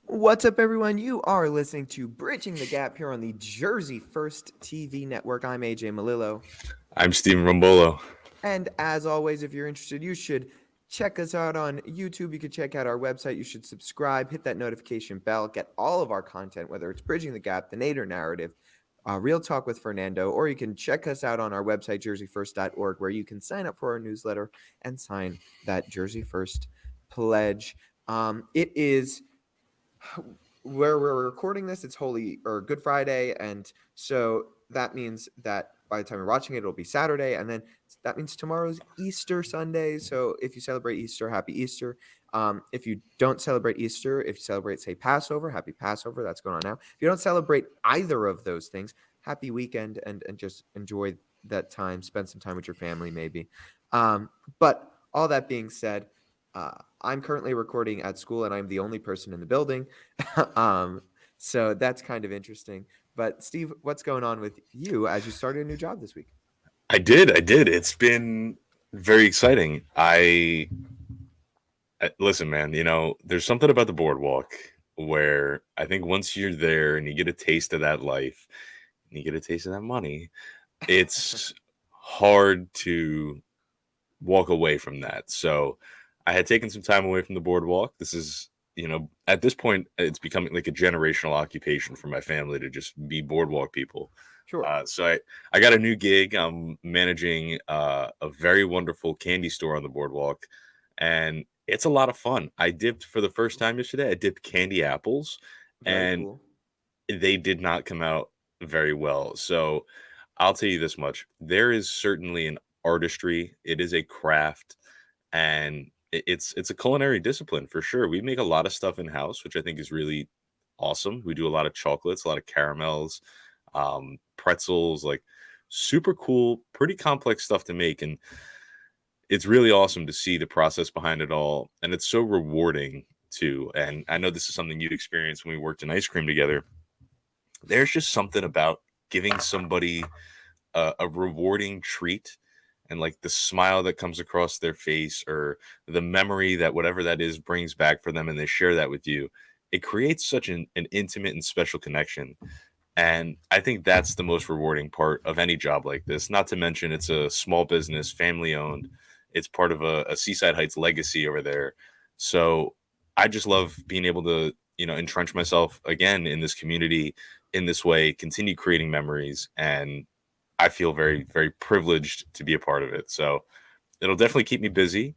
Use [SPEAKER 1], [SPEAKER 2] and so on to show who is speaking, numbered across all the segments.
[SPEAKER 1] What's up, everyone? You are listening to Bridging the Gap here on the Jersey First TV network. I'm AJ Malillo.
[SPEAKER 2] I'm Steven Rombolo.
[SPEAKER 1] And as always, if you're interested, you should check us out on YouTube. You could check out our website. You should subscribe, hit that notification bell, get all of our content, whether it's Bridging the Gap, the Nader Narrative, Real Talk with Fernando, or you can check us out on our website, jerseyfirst.org, where you can sign up for our newsletter and sign that Jersey First pledge. It is where we're recording this, it's Holy or Good Friday, and so that means that by the time you're watching it, it'll be Saturday, and then that means tomorrow's Easter Sunday. So if you celebrate Easter, happy Easter. If you don't celebrate Easter, if you celebrate, say, Passover, happy Passover. That's going on now. If you don't celebrate either of those things, happy weekend and just enjoy that time. Spend some time with your family, maybe. But all that being said, uh, I'm currently recording at school, and I'm the only person in the building. um, so that's kind of interesting. But Steve, what's going on with you as you started a new job this week?
[SPEAKER 2] I did. It's been very exciting. Listen, man. There's something about the boardwalk where I think once you're there and you get a taste of that life, and you get a taste of that money, it's hard to walk away from that. So I had taken some time away from the boardwalk. This is, at this point, it's becoming like a generational occupation for my family to just be boardwalk people.
[SPEAKER 1] Sure.
[SPEAKER 2] So I got a new gig. I'm managing a very wonderful candy store on the boardwalk, and it's a lot of fun. I dipped for the first time yesterday. I dipped candy apples,
[SPEAKER 1] Very
[SPEAKER 2] and
[SPEAKER 1] cool.
[SPEAKER 2] they did not come out very well. So I'll tell you this much: there is certainly an artistry. It is a craft, and it's a culinary discipline for sure. We make a lot of stuff in house, which I think is really awesome. We do a lot of chocolates, a lot of caramels, pretzels, like super cool, pretty complex stuff to make. And it's really awesome to see the process behind it all. And it's so rewarding too. And I know this is something you'd experienced when we worked in ice cream together. There's just something about giving somebody a rewarding treat and like the smile that comes across their face or the memory that whatever that is brings back for them and they share that with you. It creates such an intimate and special connection. And I think that's the most rewarding part of any job like this. Not to mention, it's a small business, family owned. It's part of a Seaside Heights legacy over there. So I just love being able to, entrench myself again in this community in this way, continue creating memories. And I feel very, very privileged to be a part of it. So it'll definitely keep me busy,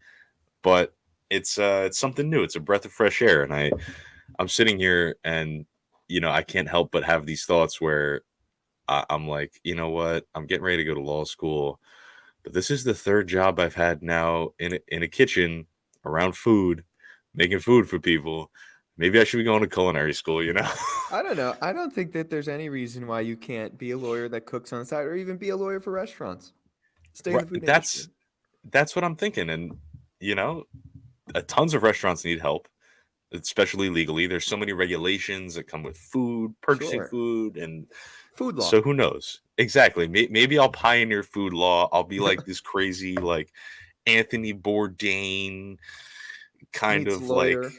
[SPEAKER 2] but it's something new. It's a breath of fresh air. And I'm sitting here and I can't help but have these thoughts where I'm like, you know what? I'm getting ready to go to law school, but this is the third job I've had now in a kitchen around food, making food for people. Maybe I should be going to culinary school.
[SPEAKER 1] I don't know. I don't think that there's any reason why you can't be a lawyer that cooks on the side or even be a lawyer for restaurants. Stay in
[SPEAKER 2] Right,
[SPEAKER 1] the food industry.
[SPEAKER 2] that's what I'm thinking, and you know, tons of restaurants need help, especially legally. There's so many regulations that come with food, purchasing
[SPEAKER 1] Sure.
[SPEAKER 2] food, and
[SPEAKER 1] Food law.
[SPEAKER 2] so who knows? Exactly. Maybe I'll pioneer food law. I'll be like this crazy, like Anthony Bourdain kind
[SPEAKER 1] Meets
[SPEAKER 2] of like,
[SPEAKER 1] lawyer.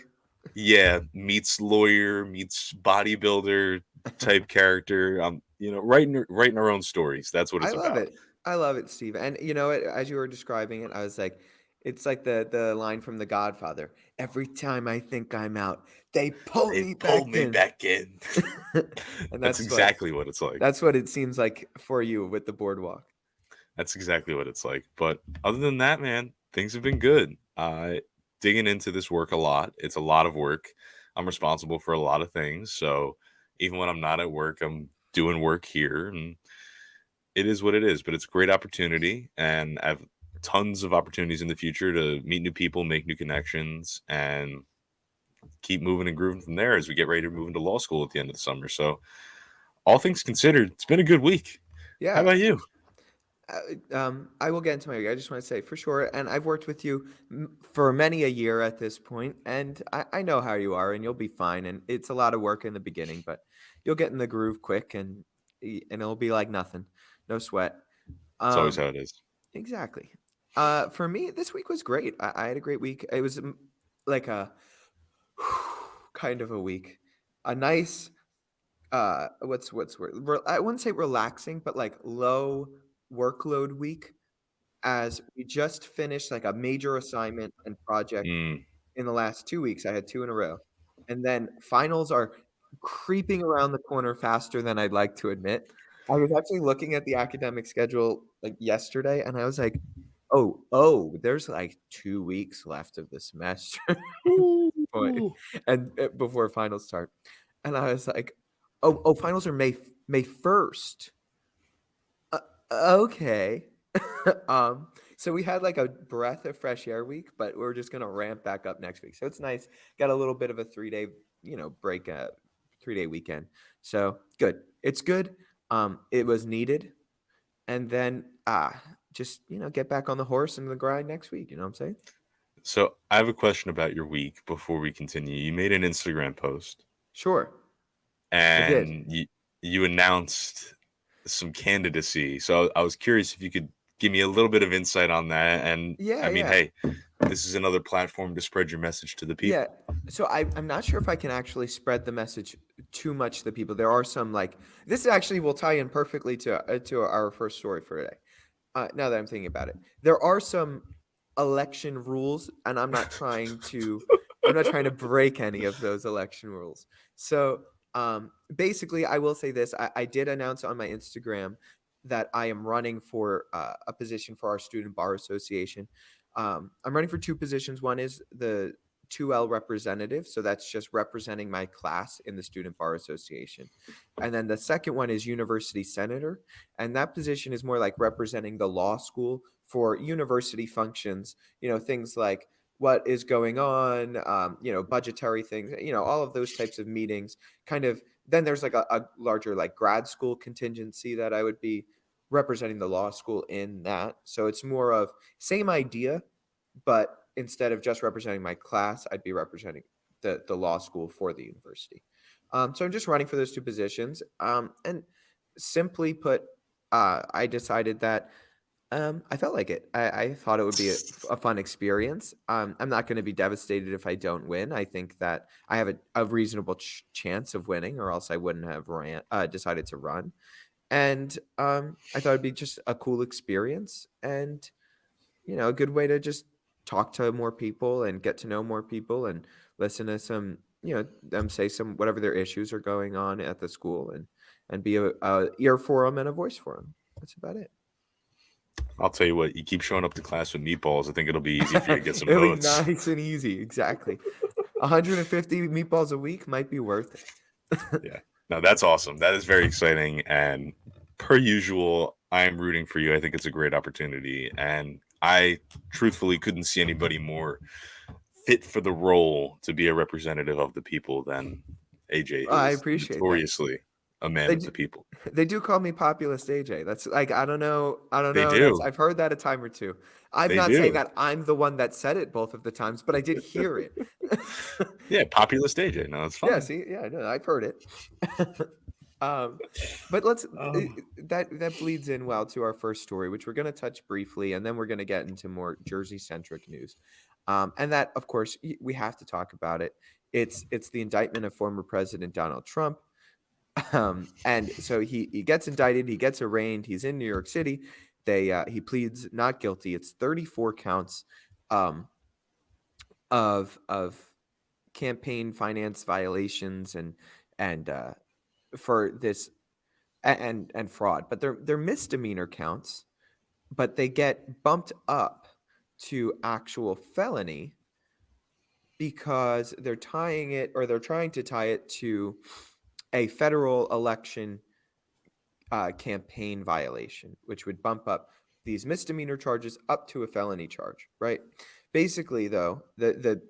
[SPEAKER 2] yeah, meets lawyer, meets bodybuilder type character. Writing our own stories. That's what
[SPEAKER 1] I
[SPEAKER 2] it's
[SPEAKER 1] love
[SPEAKER 2] about.
[SPEAKER 1] it. I love it, Steve. And you know what? As you were describing it, I was like, it's like the line from The Godfather. Every time I think I'm out, they pull
[SPEAKER 2] They
[SPEAKER 1] me
[SPEAKER 2] pull
[SPEAKER 1] back
[SPEAKER 2] me
[SPEAKER 1] in.
[SPEAKER 2] back in.
[SPEAKER 1] And
[SPEAKER 2] That's exactly what it's like.
[SPEAKER 1] that's what it seems like for you with the boardwalk.
[SPEAKER 2] That's exactly what it's like. But other than that, man, things have been good. Digging into this work a lot. It's a lot of work. I'm responsible for a lot of things. So even when I'm not at work, I'm doing work here, and it is what it is. But it's a great opportunity, and I have tons of opportunities in the future to meet new people, make new connections, and keep moving and grooving from there as we get ready to move into law school at the end of the summer. So all things considered, it's been a good week. How
[SPEAKER 1] Yeah.
[SPEAKER 2] about you?
[SPEAKER 1] I will get into my. I just want to say for sure, and I've worked with you for many a year at this point, and I know how you are, and you'll be fine. And it's a lot of work in the beginning, but you'll get in the groove quick, and it'll be like nothing, no sweat.
[SPEAKER 2] It's always
[SPEAKER 1] Um,
[SPEAKER 2] how it is.
[SPEAKER 1] exactly. For me, this week was great. I had a great week. It was like a kind of a week. A nice what's word? I wouldn't say relaxing, but like low workload week as we just finished like a major assignment and project
[SPEAKER 2] Mm.
[SPEAKER 1] in the last 2 weeks. I had 2 in a row. And then finals are creeping around the corner faster than I'd like to admit. I was actually looking at the academic schedule like yesterday and I was like, "Oh, there's like 2 weeks left of the semester." Point
[SPEAKER 2] Ooh.
[SPEAKER 1] and before finals start. And I was like, "Oh, finals are May 1st." Uh, okay. So we had like a breath of fresh air week, but we're just gonna ramp back up next week. So it's nice. Got a little bit of a 3-day, break, 3-day weekend. So good. It's good. It was needed. And then just get back on the horse and the grind next week. You know what I'm saying?
[SPEAKER 2] So I have a question about your week before we continue. You made an Instagram post
[SPEAKER 1] Sure. I did.
[SPEAKER 2] and you announced some candidacy. So I was curious if you could give me a little bit of insight on that. And
[SPEAKER 1] Yeah,
[SPEAKER 2] I mean,
[SPEAKER 1] yeah.
[SPEAKER 2] hey, this is another platform to spread your message to the
[SPEAKER 1] Yeah.
[SPEAKER 2] people.
[SPEAKER 1] So I'm not sure if I can actually spread the message too much to the people. There are some like this actually will tie in perfectly to our first story for today. Now that I'm thinking about it, there are some election rules, and I'm not trying to break any of those election rules. So basically, I will say this: I did announce on my Instagram that I am running for a position for our student bar association. I'm running for two positions. One is the 2L representative, so that's just representing my class in the student bar association, and then the second one is university senator, and that position is more like representing the law school for university functions, things like what is going on, budgetary things, all of those types of meetings. Kind of then there's like a larger like grad school contingency that I would be representing the law school in that. So it's more of same idea, but instead of just representing my class, I'd be representing the law school for the university. So I'm just running for those two positions. And simply put, I decided that I felt like it. I thought it would be a fun experience. I'm not going to be devastated if I don't win. I think that I have a reasonable chance of winning, or else I wouldn't have decided to run. And I thought it'd be just a cool experience and a good way to just talk to more people and get to know more people and listen to some, them say some whatever their issues are going on at the school and be a ear for them and a voice for them. That's about it.
[SPEAKER 2] I'll tell you what, you keep showing up to class with meatballs. I think it'll be easy for you to get some
[SPEAKER 1] It'll be
[SPEAKER 2] votes.
[SPEAKER 1] nice and easy. Exactly. 150 meatballs a week might be worth it.
[SPEAKER 2] Yeah. No, that's awesome. That is very exciting. And per usual, I'm rooting for you. I think it's a great opportunity. And I truthfully couldn't see anybody more fit for the role to be a representative of the people than AJ, who
[SPEAKER 1] I
[SPEAKER 2] is
[SPEAKER 1] appreciate that.
[SPEAKER 2] notoriously a man
[SPEAKER 1] They
[SPEAKER 2] of
[SPEAKER 1] do,
[SPEAKER 2] the people.
[SPEAKER 1] they do call me populist AJ. That's like I don't know. I don't
[SPEAKER 2] They
[SPEAKER 1] know. That's
[SPEAKER 2] do.
[SPEAKER 1] I've heard that a time or two. I'm
[SPEAKER 2] They
[SPEAKER 1] not saying
[SPEAKER 2] do.
[SPEAKER 1] that I'm the one that said it both of the times, but I did hear it.
[SPEAKER 2] Yeah, populist AJ. No, it's
[SPEAKER 1] Yeah,
[SPEAKER 2] fine.
[SPEAKER 1] see, yeah, no, I've heard it. um, but that bleeds in well to our first story, which we're going to touch briefly, and then we're going to get into more Jersey centric news. And that, of course, we have to talk about it. It's the indictment of former President Donald Trump. And so he gets indicted, he gets arraigned, he's in New York City. He pleads not guilty. It's 34 counts um, of campaign finance violations and for this and fraud, but they're misdemeanor counts, but they get bumped up to actual felony because they're trying to tie it to a federal election campaign violation, which would bump up these misdemeanor charges up to a felony charge, right? Basically, though, the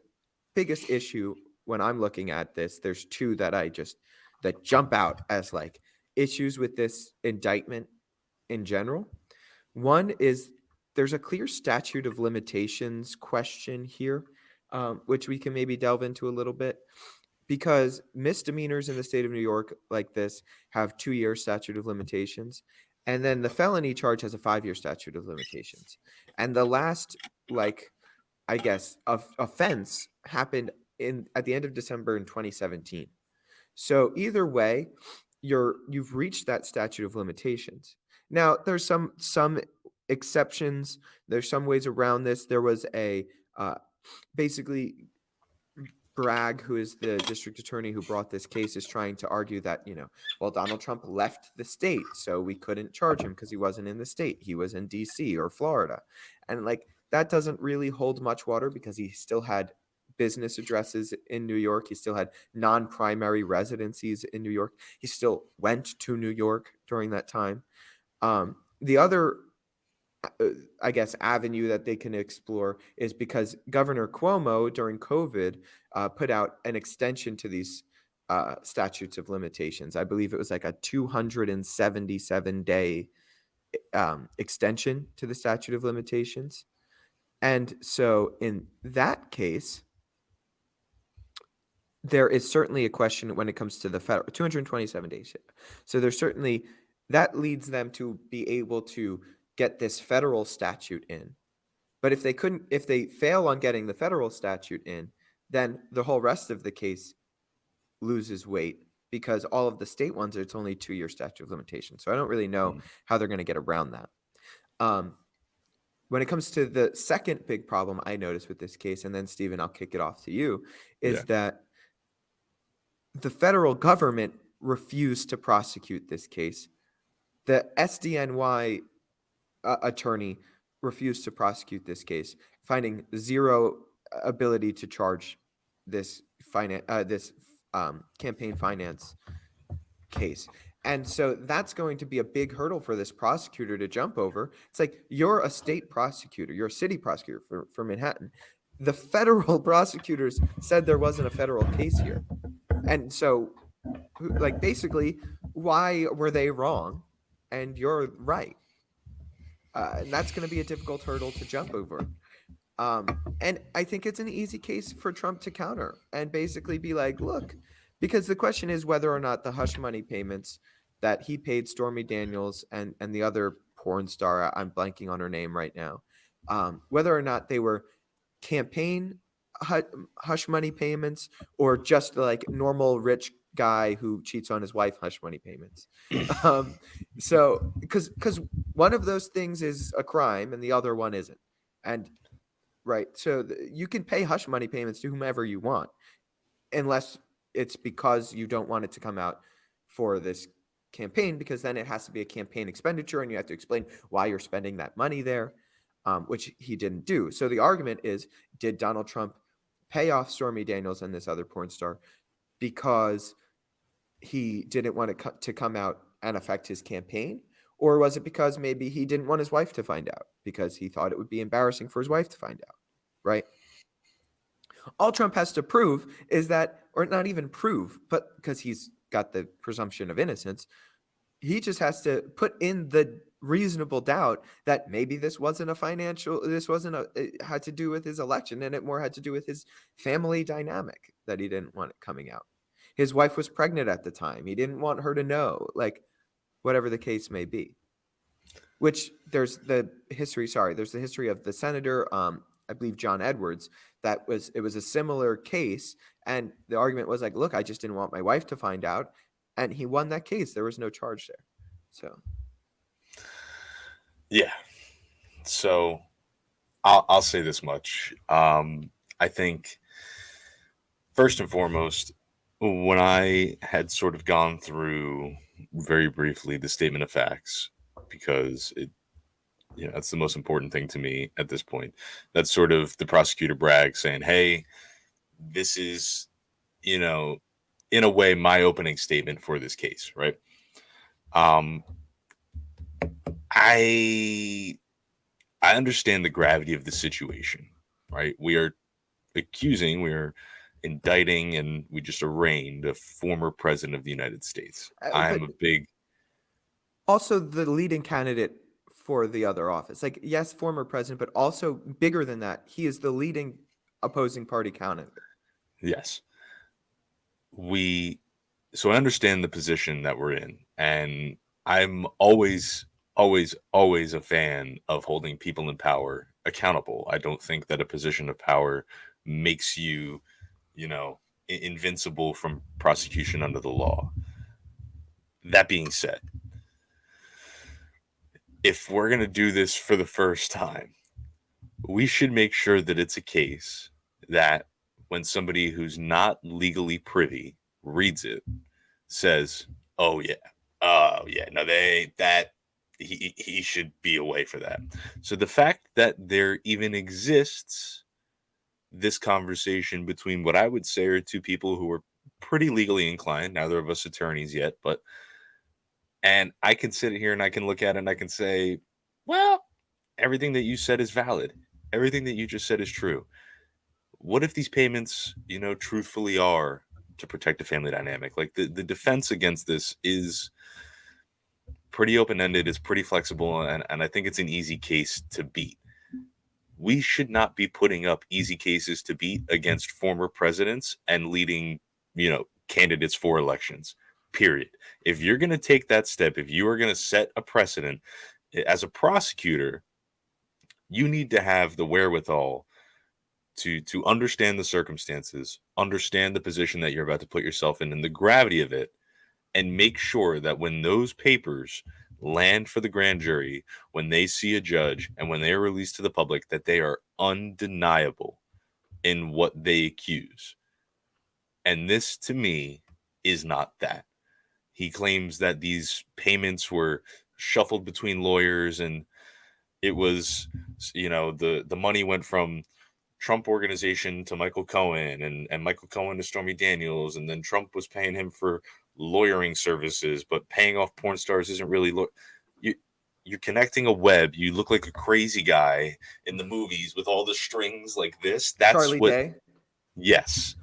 [SPEAKER 1] biggest issue when I'm looking at this, there's two that jump out as like issues with this indictment in general. One is there's a clear statute of limitations question here, which we can maybe delve into a little bit because misdemeanors in the state of New York like this have 2-year statute of limitations. And then the felony charge has a 5-year statute of limitations. And the last, like, I guess, offense happened at the end of December in 2017. So either way, you've reached that statute of limitations. Now, there's some exceptions. There's some ways around this. There was a basically Bragg, who is the district attorney who brought this case, is trying to argue that, well, Donald Trump left the state, so we couldn't charge him because he wasn't in the state. He was in DC or Florida. And like that doesn't really hold much water because he still had business addresses in New York. He still had non-primary residencies in New York. He still went to New York during that time. The other I guess, avenue that they can explore is because Governor Cuomo during COVID put out an extension to these statutes of limitations. I believe it was like a 277-day extension to the statute of limitations. And so in that case, there is certainly a question when it comes to the federal 227 days. So there's certainly that leads them to be able to get this federal statute in. But if they fail on getting the federal statute in, then the whole rest of the case loses weight because all of the state ones, it's only 2-year statute of limitations. So I don't really know how they're going to get around that. When it comes to the second big problem I noticed with this case, and then Stephen, I'll kick it off to you, is that the federal government refused to prosecute this case. The SDNY attorney refused to prosecute this case, finding zero ability to charge this campaign finance case. And so that's going to be a big hurdle for this prosecutor to jump over. It's like, you're a state prosecutor, you're a city prosecutor for Manhattan. The federal prosecutors said there wasn't a federal case here. And so, like, basically, why were they wrong? And you're right. And that's going to be a difficult hurdle to jump over. And I think it's an easy case for Trump to counter and basically be like, look, because the question is whether or not the hush money payments that he paid Stormy Daniels and the other porn star, I'm blanking on her name right now, whether or not they were campaign hush money payments or just like normal rich guy who cheats on his wife hush money payments. So because one of those things is a crime and the other one isn't. And right, so you can pay hush money payments to whomever you want, unless it's because you don't want it to come out for this campaign, because then it has to be a campaign expenditure and you have to explain why you're spending that money there, which he didn't do. So the argument is, did Donald Trump pay off Stormy Daniels and this other porn star because he didn't want it to come out and affect his campaign? Or was it because maybe he didn't want his wife to find out because he thought it would be embarrassing for his wife to find out, right? All Trump has to prove is that, or not even prove, but because he's got the presumption of innocence, he just has to put in the reasonable doubt that maybe this wasn't it had to do with his election, and it more had to do with his family dynamic that he didn't want it coming out. His wife was pregnant at the time. He didn't want her to know, like, whatever the case may be. Which there's the history of the senator, I believe John Edwards, it was a similar case. And the argument was like, look, I just didn't want my wife to find out. And he won that case. There was no charge there. So.
[SPEAKER 2] Yeah. So I'll say this much. I think first and foremost, when I had sort of gone through very briefly the statement of facts, because that's the most important thing to me at this point. That's sort of the prosecutor Bragg saying, hey, this is, in a way, my opening statement for this case, right? I understand the gravity of the situation, right? We are indicting, and we just arraigned a former president of the United States. I am a big...
[SPEAKER 1] Also, the leading candidate for the other office. Like, yes, former president, but also bigger than that, he is the leading opposing party candidate.
[SPEAKER 2] Yes. So I understand the position that we're in, and I'm always a fan of holding people in power accountable. I don't think that a position of power makes you, invincible from prosecution under the law. That being said, if we're going to do this for the first time, we should make sure that it's a case that when somebody who's not legally privy reads it, says, "Oh yeah, no, he should be away for that." So the fact that there even exists this conversation between what I would say are two people who are pretty legally inclined, neither of us attorneys yet, and I can sit here and I can look at it and I can say, well, everything that you said is valid. Everything that you just said is true. What if these payments, truthfully are to protect the family dynamic? Like the defense against this is pretty open-ended, it's pretty flexible, and I think it's an easy case to beat. We should not be putting up easy cases to beat against former presidents and leading, candidates for elections. Period. If you're going to take that step, if you are going to set a precedent as a prosecutor, you need to have the wherewithal to understand the circumstances, understand the position that you're about to put yourself in and the gravity of it, and make sure that when those papers land for the grand jury, when they see a judge and when they are released to the public, that they are undeniable in what they accuse. And this, to me, is not that. He claims that these payments were shuffled between lawyers and it was, the money went from Trump organization to Michael Cohen and Michael Cohen to Stormy Daniels. And then Trump was paying him for lawyering services, but paying off porn stars isn't really you're connecting a web. You look like a crazy guy in the movies with all the strings like this.
[SPEAKER 1] Charlie Day.
[SPEAKER 2] Yes,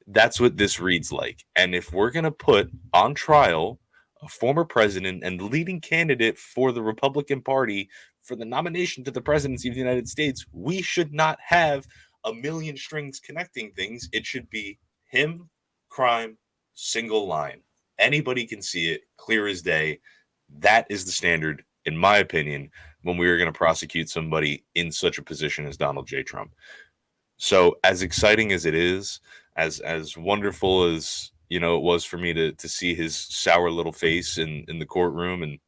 [SPEAKER 2] that's what this reads like. And if we're going to put on trial a former president and leading candidate for the Republican Party for the nomination to the presidency of the United States, we should not have a million strings connecting things. It should be him, crime, single line. Anybody can see it, clear as day. That is the standard, in my opinion, when we are going to prosecute somebody in such a position as Donald J. Trump. So as exciting as it is, as wonderful as it was for me to see his sour little face in the courtroom, and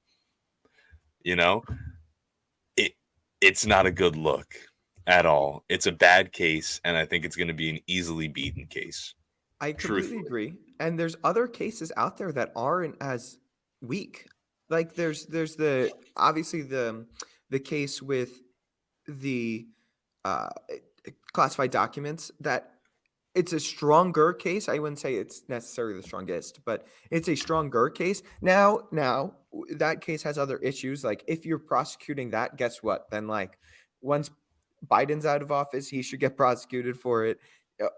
[SPEAKER 2] it's not a good look at all. It's a bad case, and I think it's going to be an easily beaten case.
[SPEAKER 1] I completely agree. And there's other cases out there that aren't as weak. Like there's obviously the case with the uh, classified documents that it's a stronger case. I wouldn't say it's necessarily the strongest, but it's a stronger case. Now that case has other issues. Like if you're prosecuting that, guess what? Then like once Biden's out of office, he should get prosecuted for it.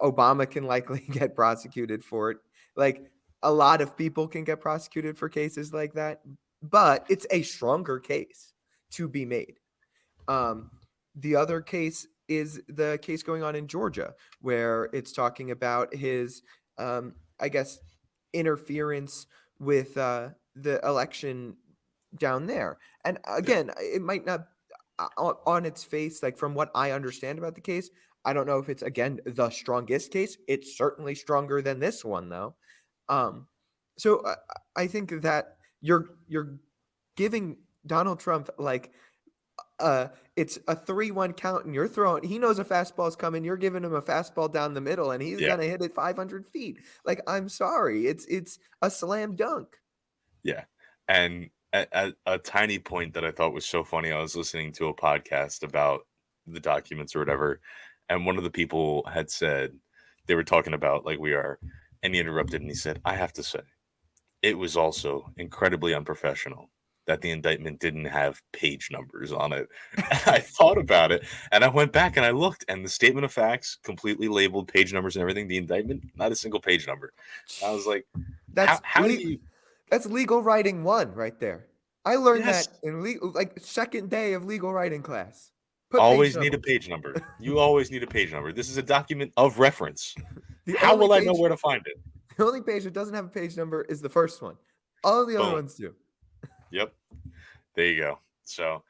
[SPEAKER 1] Obama can likely get prosecuted for it. Like a lot of people can get prosecuted for cases like that, but it's a stronger case to be made. The other case is the case going on in Georgia, where it's talking about his, I guess, interference with the election down there. And again, it might not on its face, like from what I understand about the case, I don't know if it's again the strongest case. It's certainly stronger than this one, though. So I think that you're giving Donald Trump like it's a 3-1 count and you're throwing, he knows a fastball's coming, you're giving him a fastball down the middle and he's gonna hit it 500 feet. Like, I'm sorry, it's a slam dunk.
[SPEAKER 2] Yeah. And a tiny point that I thought was so funny, I was listening to a podcast about the documents or whatever, and one of the people had said, they were talking about like we are, and he interrupted and he said, I have to say, it was also incredibly unprofessional that the indictment didn't have page numbers on it. I thought about it and I went back and I looked, and the statement of facts completely labeled page numbers and everything. The indictment, not a single page number. I was like, how do you?
[SPEAKER 1] That's legal writing 1 right there. I learned that in legal, like second day of legal writing class.
[SPEAKER 2] Always need a page number. You always need a page number. This is a document of reference. How will I know where to find it?
[SPEAKER 1] The only page that doesn't have a page number is the first one. All the other ones do.
[SPEAKER 2] Yep. There you go. So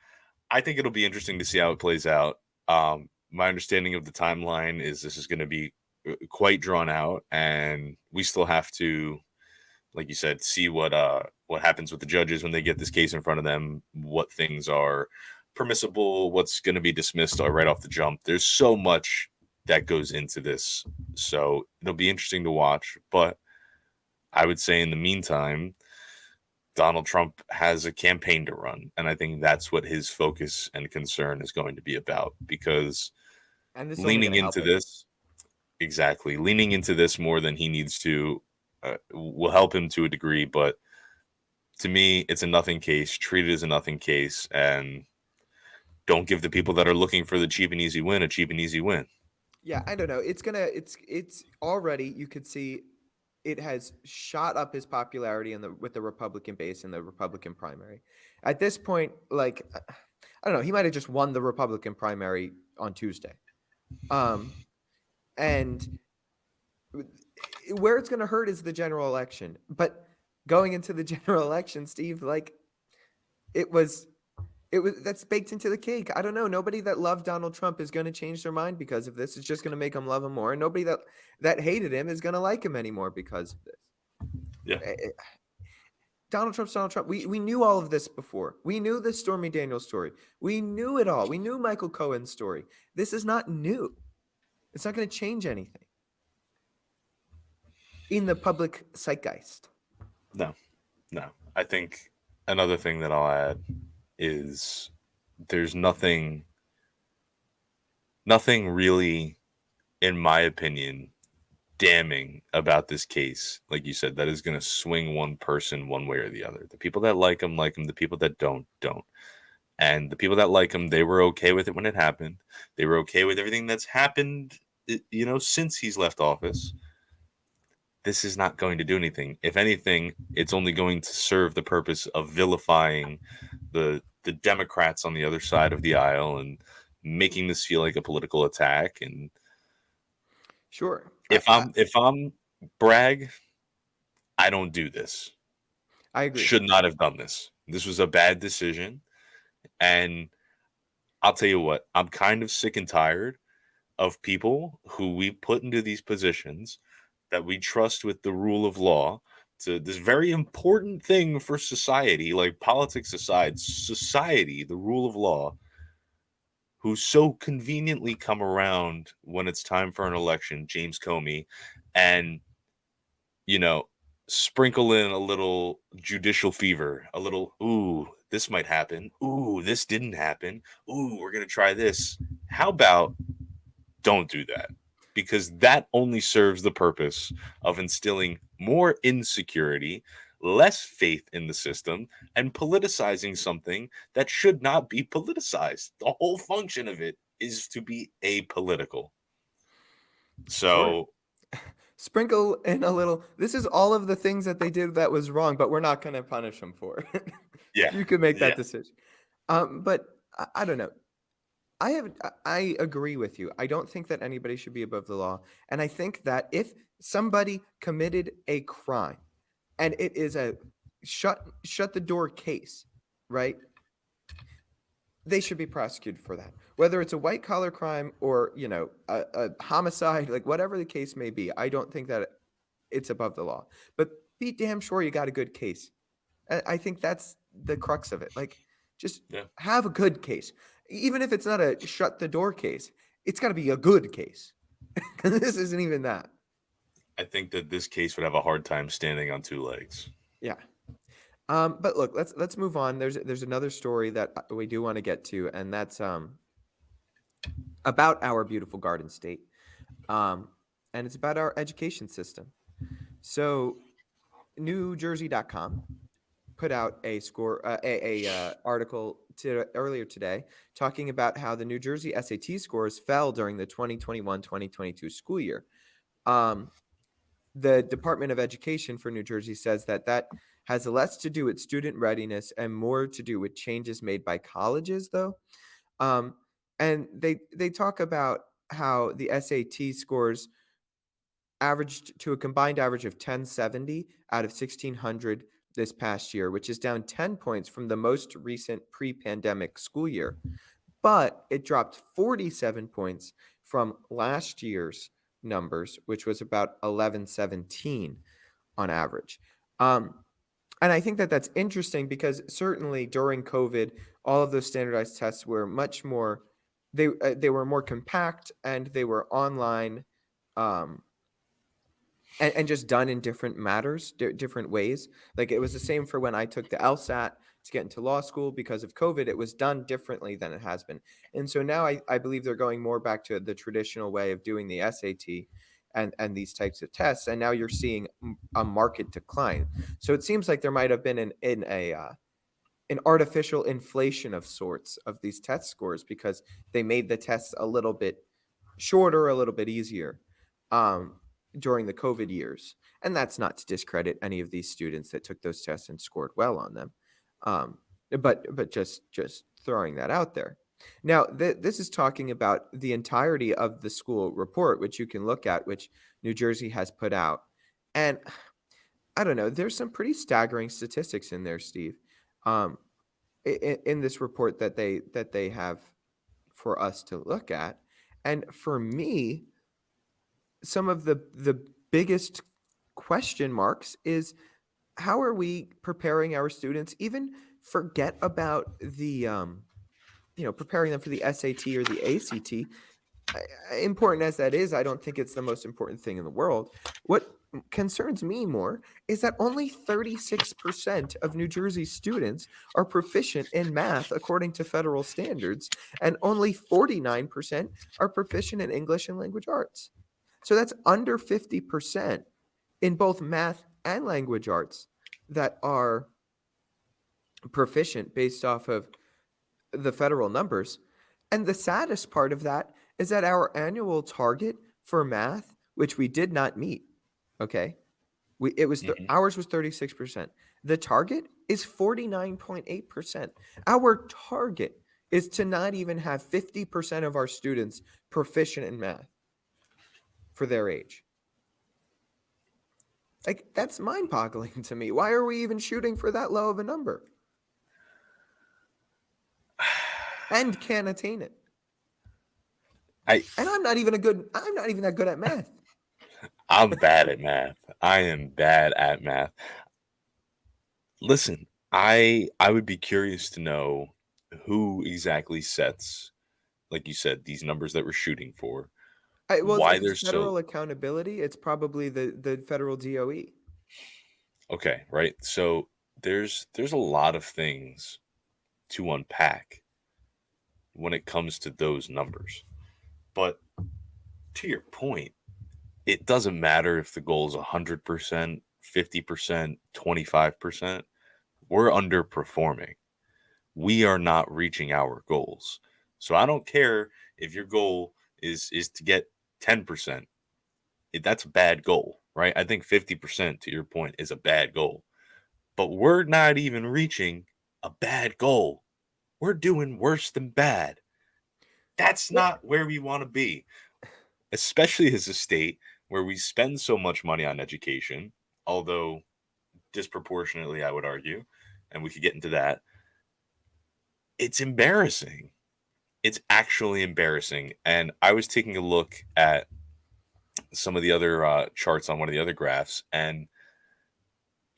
[SPEAKER 2] I think it'll be interesting to see how it plays out. My understanding of the timeline is this is going to be quite drawn out, and we still have to, like you said, see what happens with the judges when they get this case in front of them, what things are permissible, what's going to be dismissed right off the jump. There's so much that goes into this, so it'll be interesting to watch. But I would say in the meantime, Donald Trump has a campaign to run, and I think that's what his focus and concern is going to be about, because
[SPEAKER 1] And this is only going
[SPEAKER 2] leaning
[SPEAKER 1] to help
[SPEAKER 2] into
[SPEAKER 1] him.
[SPEAKER 2] this, exactly, leaning into this more than he needs to, will help him to a degree. But to me, it's a nothing case. Treat it as a nothing case, and don't give the people that are looking for the cheap and easy win a cheap and easy win.
[SPEAKER 1] Yeah, I don't know. It's already, you could see it has shot up his popularity in the with the Republican base in the Republican primary. At this point, like I don't know, he might have just won the Republican primary on Tuesday. Um and where it's going to hurt is the general election. But going into the general election, Steve, like it was that's baked into the cake. I don't know. Nobody that loved Donald Trump is going to change their mind because of this. It's just going to make them love him more. And nobody that hated him is going to like him anymore because of this.
[SPEAKER 2] Yeah.
[SPEAKER 1] Donald Trump's Donald Trump. We knew all of this before. We knew the Stormy Daniels story. We knew it all. We knew Michael Cohen's story. This is not new. It's not going to change anything in the public zeitgeist.
[SPEAKER 2] No, no. I think another thing that I'll add is there's nothing really, in my opinion, damning about this case. Like you said, that is going to swing one person one way or the other. The people that like him like him. The people that don't. And the people that like him, they were okay with it when it happened. They were okay with everything that's happened, since he's left office. This is not going to do anything. If anything, it's only going to serve the purpose of vilifying the Democrats on the other side of the aisle and making this feel like a political attack. And
[SPEAKER 1] Sure.
[SPEAKER 2] if I'm Bragg, I don't do this.
[SPEAKER 1] I agree.
[SPEAKER 2] Should not have done this. This was a bad decision. And I'll tell you what, I'm kind of sick and tired of people who we put into these positions that we trust with the rule of law, to this very important thing for society, like politics aside, society, the rule of law, who so conveniently come around when it's time for an election, James Comey, and, you know, sprinkle in a little judicial fever, a little, ooh, this might happen. Ooh, this didn't happen. Ooh, we're going to try this. How about don't do that? Because that only serves the purpose of instilling more insecurity, less faith in the system, and politicizing something that should not be politicized. The whole function of it is to be apolitical.
[SPEAKER 1] Sure.
[SPEAKER 2] So,
[SPEAKER 1] Sprinkle in a little. This is all of the things that they did that was wrong, but we're not going to punish them for it.
[SPEAKER 2] yeah,
[SPEAKER 1] You can make
[SPEAKER 2] yeah,
[SPEAKER 1] that decision. But I don't know. I agree with you. I don't think that anybody should be above the law, and I think that if somebody committed a crime and it is a shut the door case, right? They should be prosecuted for that. Whether it's a white collar crime or, a homicide, like whatever the case may be, I don't think that it's above the law. But be damn sure you got a good case. I think that's the crux of it. Like, just
[SPEAKER 2] yeah.
[SPEAKER 1] have a good case. Even if it's not a shut the door case, it's got to be a good case. Because this isn't even that.
[SPEAKER 2] I think that this case would have a hard time standing on two legs.
[SPEAKER 1] Yeah. But look, let's move on. There's another story that we do want to get to, and that's about our beautiful Garden State, and it's about our education system. So, NewJersey.com put out a score article earlier today talking about how the New Jersey SAT scores fell during the 2021-2022 school year. The Department of Education for New Jersey says that has less to do with student readiness and more to do with changes made by colleges, though. Um, and they talk about how the SAT scores averaged to a combined average of 1070 out of 1600 this past year, which is down 10 points from the most recent pre-pandemic school year. But it dropped 47 points from last year's numbers, which was about 1117 on average. Um, and I think that that's interesting because certainly during COVID, all of those standardized tests were much more they were more compact and they were online, um, and just done in different matters, different ways. Like it was the same for when I took the LSAT to get into law school because of COVID. It was done differently than it has been, and so now I believe they're going more back to the traditional way of doing the SAT and these types of tests. And now you're seeing a market decline. So it seems like there might have been an artificial inflation of sorts of these test scores because they made the tests a little bit shorter, a little bit easier, um, during the COVID years. And that's not to discredit any of these students that took those tests and scored well on them. Um, but just throwing that out there. Now, this is talking about the entirety of the school report, which you can look at, which New Jersey has put out. And I don't know, there's some pretty staggering statistics in there, Steve. Um, in this report that they have for us to look at. And for me, some of the biggest question marks is how are we preparing our students? Even forget about the preparing them for the SAT or the ACT. Important as that is, I don't think it's the most important thing in the world. What concerns me more is that only 36% of New Jersey students are proficient in math according to federal standards, and only 49% are proficient in English and language arts. So that's under 50% in both math and language arts that are proficient based off of the federal numbers. And the saddest part of that is that our annual target for math, which we did not meet, okay?
[SPEAKER 2] Mhm.
[SPEAKER 1] Ours was 36%. The target is 49.8%. Our target is to not even have 50% of our students proficient in math for their age. Like that's mind-boggling to me. Why are we even shooting for that low of a number? And can't attain it.
[SPEAKER 2] I
[SPEAKER 1] And I'm not even that good at math.
[SPEAKER 2] I'm bad at math. I am bad at math. Listen, I would be curious to know who exactly sets, like you said, these numbers that we're shooting for.
[SPEAKER 1] Well,
[SPEAKER 2] Why
[SPEAKER 1] if it's
[SPEAKER 2] they're so
[SPEAKER 1] federal accountability, it's probably the federal DOE.
[SPEAKER 2] okay, right? So there's a lot of things to unpack when it comes to those numbers. But to your point, it doesn't matter if the goal is 100%, 50%, 25%. We're underperforming. We are not reaching our goals. So I don't care if your goal is to get 10%. That's a bad goal, right? I think 50% to your point is a bad goal. But we're not even reaching a bad goal. We're doing worse than bad. That's
[SPEAKER 1] Well,
[SPEAKER 2] not where we want to be, especially as a state where we spend so much money on education, although disproportionately, I would argue, and we could get into that. It's embarrassing. It's actually embarrassing. And I was taking a look at some of the other charts on one of the other graphs, and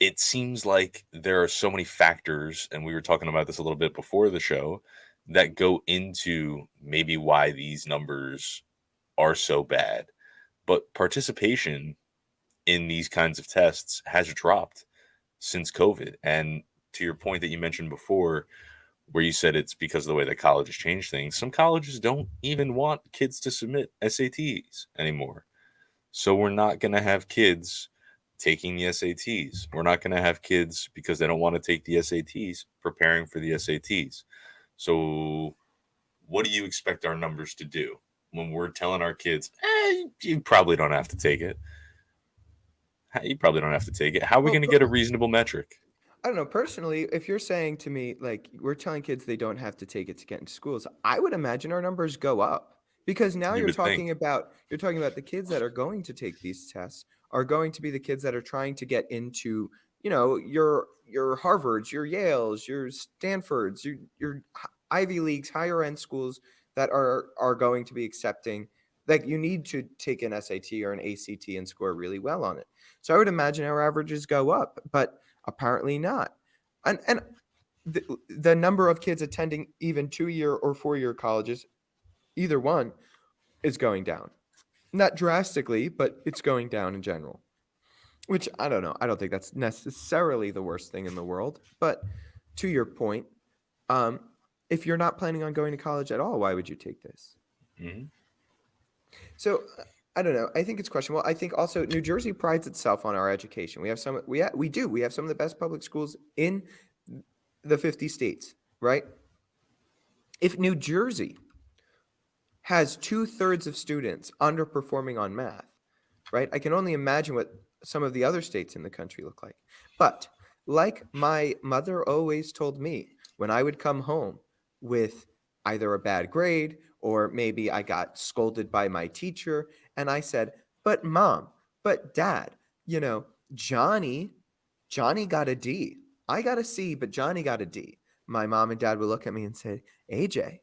[SPEAKER 2] it seems like there are so many factors, and we were talking about this a little bit before the show, that go into maybe why these numbers are so bad. But participation in these kinds of tests has dropped since COVID. And to your point that you mentioned before, where you said it's because of the way that colleges change things, some colleges don't even want kids to submit SATs anymore. So we're not going to have kids taking the SATs. We're not going to have kids because they don't want to take the SATs preparing for the SATs. So what do you expect our numbers to do when we're telling our kids, you probably don't have to take it? You probably don't have to take it. How are we
[SPEAKER 1] well,
[SPEAKER 2] going to get a reasonable metric?
[SPEAKER 1] I don't know. Personally, if you're saying to me, like, we're telling kids they don't have to take it to get into schools, I would imagine our numbers go up because now
[SPEAKER 2] You would think.
[SPEAKER 1] you're talking about the kids that are going to take these tests are going to be the kids that are trying to get into, your Harvards, your Yales, your Stanfords, your Ivy Leagues, higher end schools that are going to be accepting Like you need to take an SAT or an ACT and score really well on it. So I would imagine our averages go up, but apparently not. And the number of kids attending even 2-year or 4-year colleges, either one, is going down. Not drastically, but it's going down in general. Which I don't know. I don't think that's necessarily the worst thing in the world. But to your point, um, if you're not planning on going to college at all, why would you take this?
[SPEAKER 2] Mhm.
[SPEAKER 1] So I don't know. I think it's questionable. I think also New Jersey prides itself on our education. We have some. We have some of the best public schools in the 50 states. Right. If New Jersey has 2/3 of students underperforming on math, right? I can only imagine what some of the other states in the country look like. But like my mother always told me, when I would come home with either a bad grade or maybe I got scolded by my teacher, and I said, "But mom, but dad, you know, Johnny, Johnny got a D. I got a C, but Johnny got a D." My mom and dad would look at me and say, "AJ,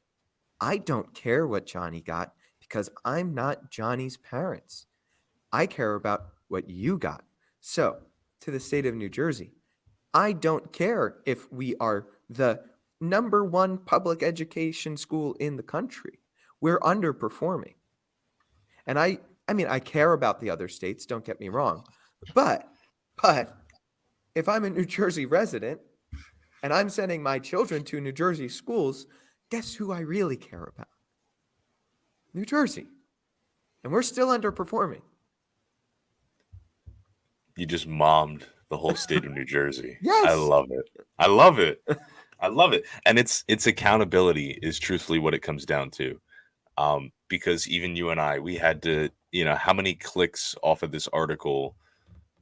[SPEAKER 1] I don't care what Johnny got because I'm not Johnny's parents. I care about what you got." So, to the state of New Jersey, I don't care if we are the number one public education school in the country. We're underperforming. And I mean, I care about the other states, don't get me wrong. But but if I'm a New Jersey resident and I'm sending my children to New Jersey schools, guess who I really care about? New Jersey. And we're still underperforming.
[SPEAKER 2] You just mommed the whole state of New Jersey. I
[SPEAKER 1] Yes.
[SPEAKER 2] love it. I love it. I love it. And it's accountability is truthfully what it comes down to. Because even you and I, we had to, how many clicks off of this article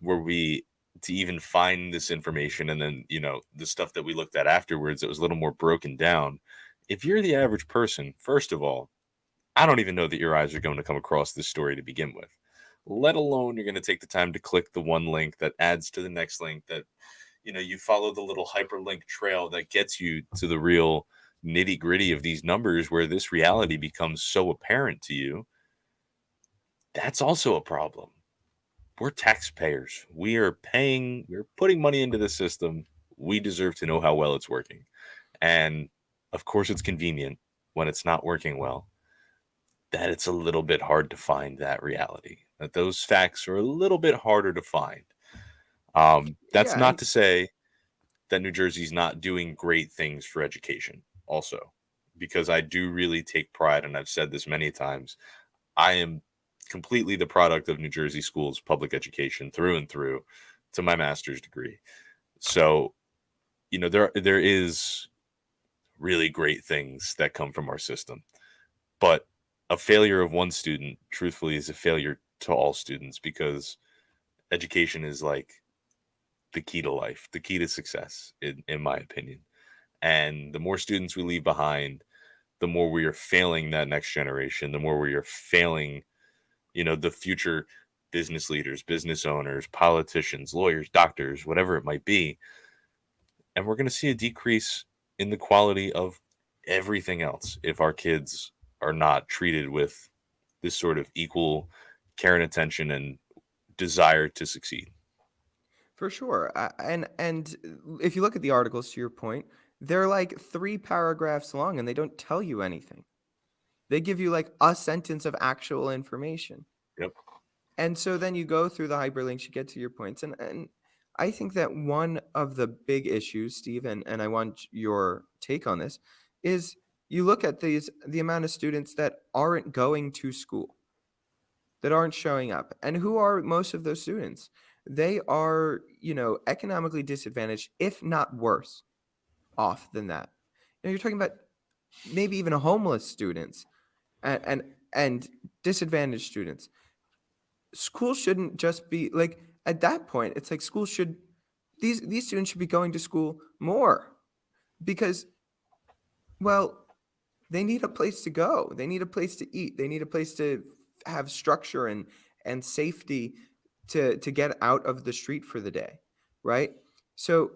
[SPEAKER 2] were we to even find this information, and then, the stuff that we looked at afterwards, it was a little more broken down. If you're the average person, first of all, I don't even know that your eyes are going to come across this story to begin with, let alone you're going to take the time to click the one link that adds to the next link, that you follow the little hyperlink trail that gets you to the real nitty gritty of these numbers, where this reality becomes so apparent to you. That's also a problem. We're taxpayers. We're putting money into the system. We deserve to know how well it's working. And of course, it's convenient when it's not working well, that it's a little bit hard to find that reality, that those facts are a little bit harder to find. That's
[SPEAKER 1] Yeah,
[SPEAKER 2] not
[SPEAKER 1] and
[SPEAKER 2] to say that New Jersey's not doing great things for education, also, because I do really take pride, and I've said this many times. I am completely the product of New Jersey schools, public education through and through, to my master's degree. So, there is really great things that come from our system, but a failure of one student, truthfully, is a failure to all students, because education is like the key to life, the key to success, in my opinion. And the more students we leave behind, the more we are failing that next generation, the more we are failing, the future business leaders, business owners, politicians, lawyers, doctors, whatever it might be. And we're going to see a decrease in the quality of everything else if our kids are not treated with this sort of equal care and attention and desire to succeed.
[SPEAKER 1] for sure. And if you look at the articles, to your point, they're like 3 paragraphs long and they don't tell you anything. They give you like a sentence of actual information.
[SPEAKER 2] Yep.
[SPEAKER 1] And so then you go through the hyperlinks, you get to your points. And I think that one of the big issues, Steve, and I want your take on this, is you look at the amount of students that aren't going to school, that aren't showing up. And who are most of those students? They are, economically disadvantaged, if not worse off than that. You're talking about maybe even homeless students and disadvantaged students. School shouldn't just be like at that point, it's like school should these students should be going to school more because, well, they need a place to go. They need a place to eat. They need a place to have structure and safety to get out of the street for the day, right? So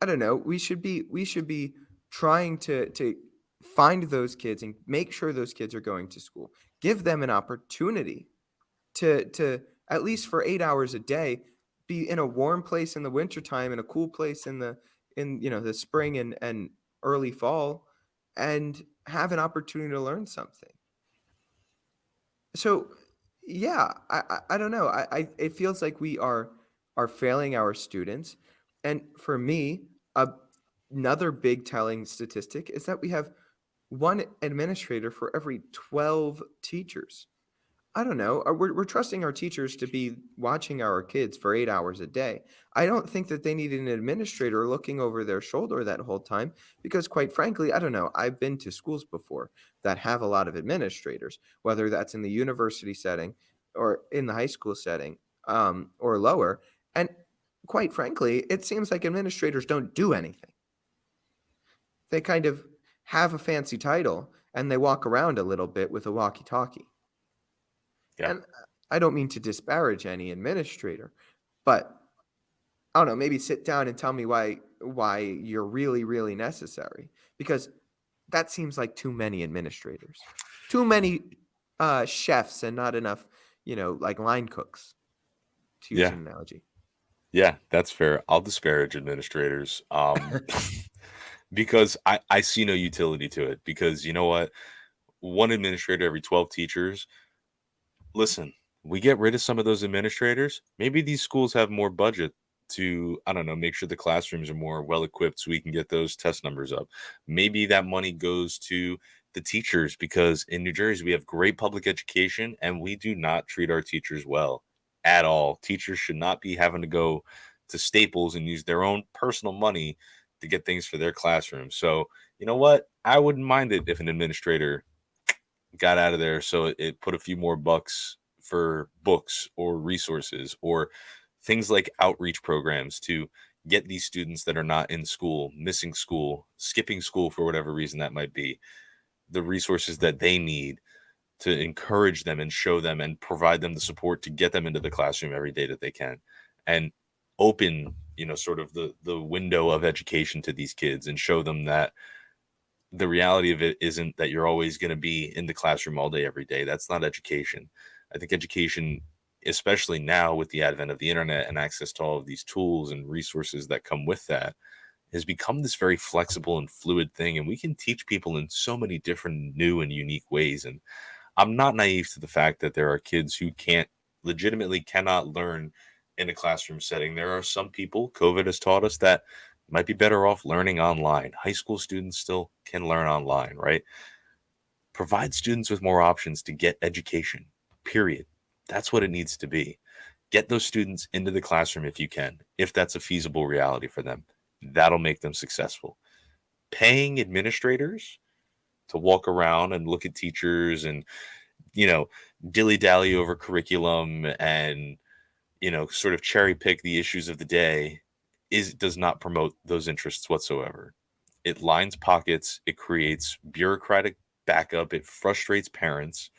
[SPEAKER 1] I don't know. We should be trying to find those kids and make sure those kids are going to school. give them an opportunity to at least for 8 hours a day be in a warm place in the wintertime, in a cool place in the spring and early fall, and have an opportunity to learn something. So, yeah, I don't know. I it feels like we are failing our students, and for me, another big telling statistic is that we have one administrator for every 12 teachers. I don't know. We're trusting our teachers to be watching our kids for 8 hours a day. I don't think that they need an administrator looking over their shoulder that whole time because, quite frankly, I don't know. I've been to schools before that have a lot of administrators, whether that's in the university setting or in the high school setting, or lower. And quite frankly, it seems like administrators don't do anything. They kind of have a fancy title and they walk around a little bit with a walkie talkie.
[SPEAKER 2] Yeah.
[SPEAKER 1] And I don't mean to disparage any administrator, but I don't know, maybe sit down and tell me why you're really, really necessary, because that seems like too many administrators. Too many, chefs and not enough, like line cooks, to use
[SPEAKER 2] Yeah.
[SPEAKER 1] an analogy.
[SPEAKER 2] Yeah, that's fair. I'll disparage administrators, because I see no utility to it. Because you know what? One administrator every 12 teachers. Listen, we get rid of some of those administrators. Maybe these schools have more budget to, I don't know, make sure the classrooms are more well equipped so we can get those test numbers up. Maybe that money goes to the teachers because in New Jersey we have great public education and we do not treat our teachers well at all. Teachers should not be having to go to Staples and use their own personal money to get things for their classroom. So, you know what? I wouldn't mind it if an administrator got out of there so it put a few more bucks for books or resources or things like outreach programs to get these students that are not in school, missing school, skipping school for whatever reason that might be, the resources that they need to encourage them and show them and provide them the support to get them into the classroom every day that they can and open, sort of the window of education to these kids and show them that the reality of it isn't that you're always going to be in the classroom all day every day. That's not education. I think education, especially now with the advent of the internet and access to all of these tools and resources that come with that, has become this very flexible and fluid thing, and we can teach people in so many different new and unique ways. And I'm not naive to the fact that there are kids who can't legitimately cannot learn in a classroom setting. There are some people, COVID has taught us, that might be better off learning online. High school students still can learn online, right? Provide students with more options to get education, period. That's what it needs to be. Get those students into the classroom if you can, if that's a feasible reality for them. That'll make them successful. Paying administrators to walk around and look at teachers and, you know, dilly dally over curriculum and, sort of cherry pick the issues of the day does not promote those interests whatsoever. It lines pockets, it creates bureaucratic backup, it frustrates parents,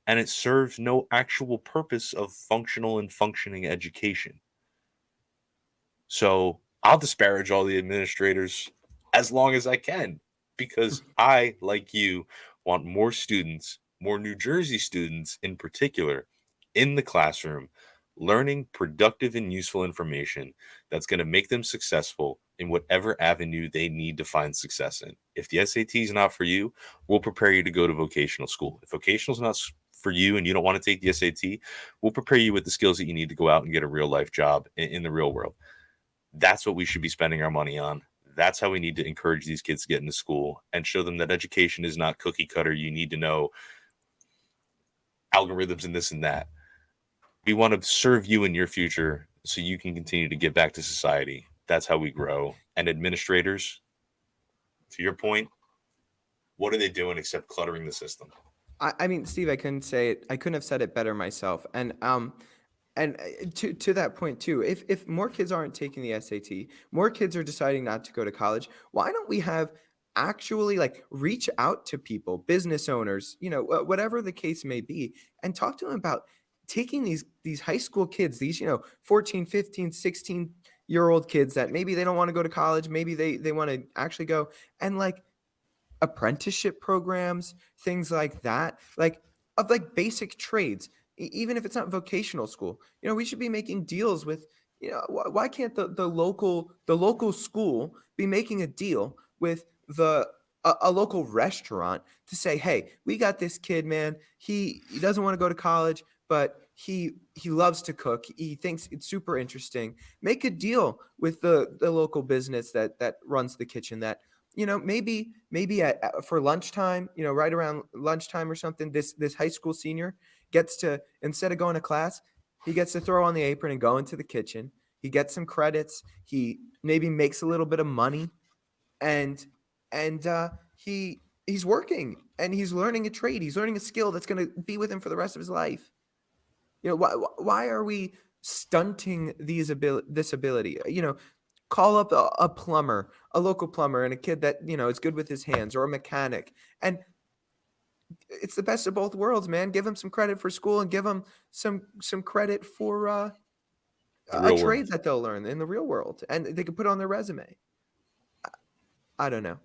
[SPEAKER 2] and it serves no actual purpose of functional and functioning education. So I'll disparage all the administrators as long as I can because I, like you, want more students, more New Jersey students in particular, in the classroom, learning productive and useful information that's going to make them successful in whatever avenue they need to find success in. If the SAT is not for you, we'll prepare you to go to vocational school. If vocational is not for you and you don't want to take the SAT, we'll prepare you with the skills that you need to go out and get a real life job in the real world. That's what we should be spending our money on. That's how we need to encourage these kids to get into school and show them that education is not cookie cutter. You need to know algorithms and this and that. We want to serve you in your future so you can continue to give back to society. That's how we grow. And administrators, to your point, what are they doing except cluttering the system?
[SPEAKER 1] I mean, Steve, I couldn't have said it better myself. And to that point too, if more kids aren't taking the SAT, more kids are deciding not to go to college. Why don't we have actually like reach out to people, business owners, whatever the case may be, and talk to them about taking these high school kids, these 14, 15, 16-year-old kids that maybe they don't want to go to college, maybe they want to actually go, and like apprenticeship programs, things like that. Like of like basic trades, even if it's not vocational school. We should be making deals with, why can't the local school be making a deal with a local restaurant to say, hey, we got this kid, man. He doesn't want to go to college, but he loves to cook. He thinks it's super interesting. Make a deal with the local business that runs the kitchen, that maybe for lunchtime, right around lunchtime or something, this high school senior gets to, instead of going to class, he gets to throw on the apron and go into the kitchen. He gets some credits. He maybe makes a little bit of money, and he's working and he's learning a trade. He's learning a skill that's going to be with him for the rest of his life. Why are we stunting this ability? Call up a plumber, a local plumber, and a kid that is good with his hands, or a mechanic, and it's the best of both worlds, man. Give him some credit for school and give him some credit for
[SPEAKER 2] The
[SPEAKER 1] a
[SPEAKER 2] real world.
[SPEAKER 1] trade that they'll learn in the real world, and they can put on their resume. I don't know.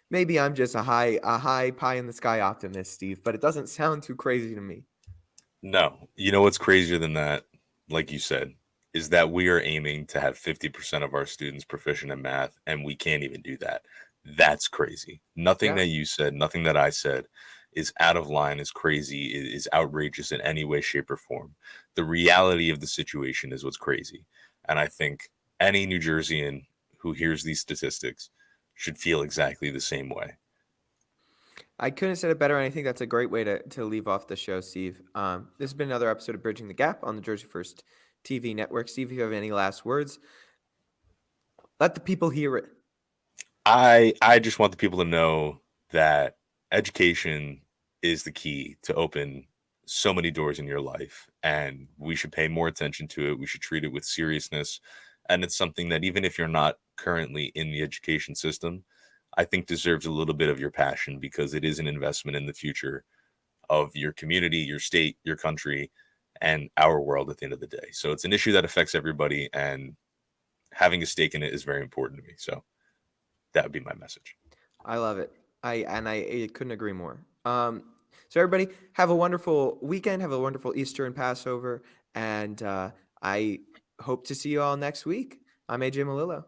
[SPEAKER 1] Maybe I'm just a high pie in the sky optimist, Steve, but it doesn't sound too crazy to me.
[SPEAKER 2] No, you know what's crazier than that, like you said, is that we are aiming to have 50% of our students proficient in math, and we can't even do that. That's crazy. Nothing
[SPEAKER 1] Yeah.
[SPEAKER 2] that you said, nothing that I said is out of line, is crazy, is outrageous in any way, shape, or form. The reality of the situation is what's crazy. And I think any New Jerseyan who hears these statistics should feel exactly the same way.
[SPEAKER 1] I couldn't have said it better, and I think that's a great way to leave off the show, Steve. This has been another episode of Bridging the Gap on the Jersey First TV network. Steve, if you have any last words, let the people hear it.
[SPEAKER 2] I just want the people to know that education is the key to open so many doors in your life, and we should pay more attention to it. We should treat it with seriousness, and it's something that, even if you're not currently in the education system, I think deserves a little bit of your passion, because it is an investment in the future of your community, your state, your country, and our world at the end of the day. So it's an issue that affects everybody, and having a stake in it is very important to me. So that would be my message.
[SPEAKER 1] I love it. I couldn't agree more. So everybody, have a wonderful weekend. Have a wonderful Easter and Passover, and I hope to see you all next week. I'm AJ Malillo,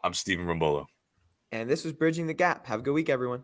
[SPEAKER 2] I'm Stephen Rombolo.
[SPEAKER 1] and this was Bridging the Gap. Have a good week, everyone.